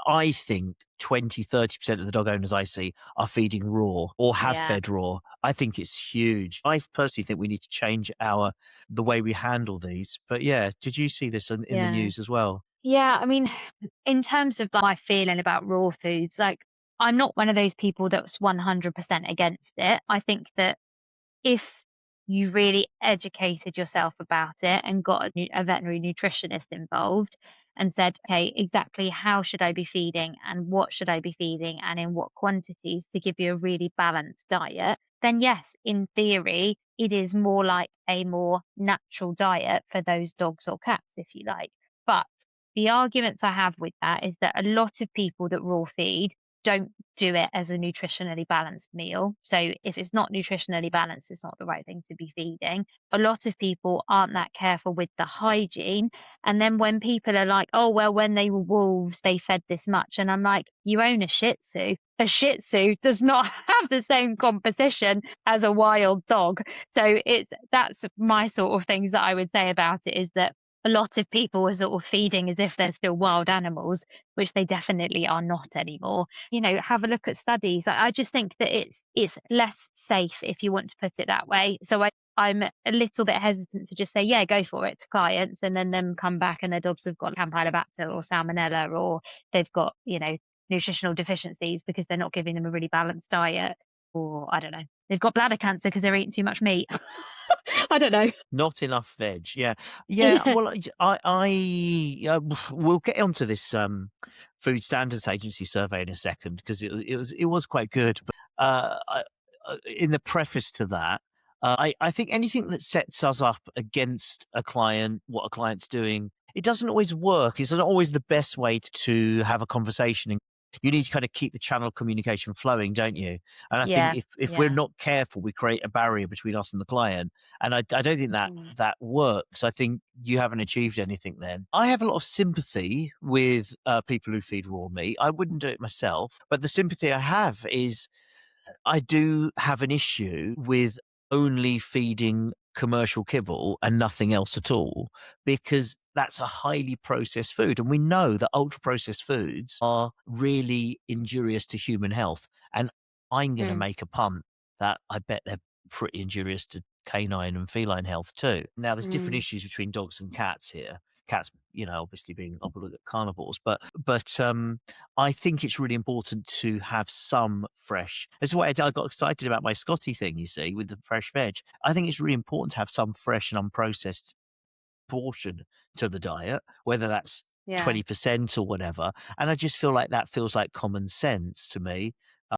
I think 20-30% of the dog owners I see are feeding raw or have Yeah. fed raw. I think it's huge. I personally think we need to change the way we handle these. But yeah, did you see this in the Yeah. news as well? Yeah, I mean, in terms of my feeling about raw foods, like I'm not one of those people that's 100% against it. I think that if you really educated yourself about it and got a veterinary nutritionist involved and said, okay, exactly how should I be feeding and what should I be feeding and in what quantities to give you a really balanced diet, then yes, in theory, it is more like a more natural diet for those dogs or cats, if you like. But the arguments I have with that is that a lot of people that raw feed don't do it as a nutritionally balanced meal. So if it's not nutritionally balanced, it's not the right thing to be feeding. A lot of people aren't that careful with the hygiene. And then when people are like, oh, well, when they were wolves, they fed this much. And I'm like, you own a Shih Tzu. A Shih Tzu does not have the same composition as a wild dog. So that's my sort of things that I would say about it is that a lot of people are sort of feeding as if they're still wild animals, which they definitely are not anymore. Have a look at studies. I just think that it's less safe, if you want to put it that way. So I'm a little bit hesitant to just say, yeah, go for it to clients and then them come back and their dogs have got Campylobacter or Salmonella or they've got, nutritional deficiencies because they're not giving them a really balanced diet or I don't know. They've got bladder cancer because they're eating too much meat. I don't know. Not enough veg. Yeah, yeah. Yeah. Well, we'll get onto this Food Standards Agency survey in a second because it was quite good. But in the preface to that, I think anything that sets us up against a client, what a client's doing, it doesn't always work. It's not always the best way to have a conversation. And you need to kind of keep the channel of communication flowing, don't you? And I think Yeah. if we're Yeah. not careful, we create a barrier between us and the client. And I don't think Mhm. that works. I think you haven't achieved anything then. I have a lot of sympathy with people who feed raw meat. I wouldn't do it myself, but the sympathy I have is I do have an issue with only feeding commercial kibble and nothing else at all because that's a highly processed food. And we know that ultra processed foods are really injurious to human health. And I'm going to Mm. make a punt that I bet they're pretty injurious to canine and feline health too. Now, there's different Mm. issues between dogs and cats here. Cats, obviously being obligate carnivores, but I think it's really important to have some fresh. That's why I got excited about my Scotty thing, you see, with the fresh veg. I think it's really important to have some fresh and unprocessed portion to the diet, whether that's Yeah. 20% or whatever. And I just feel like that feels like common sense to me.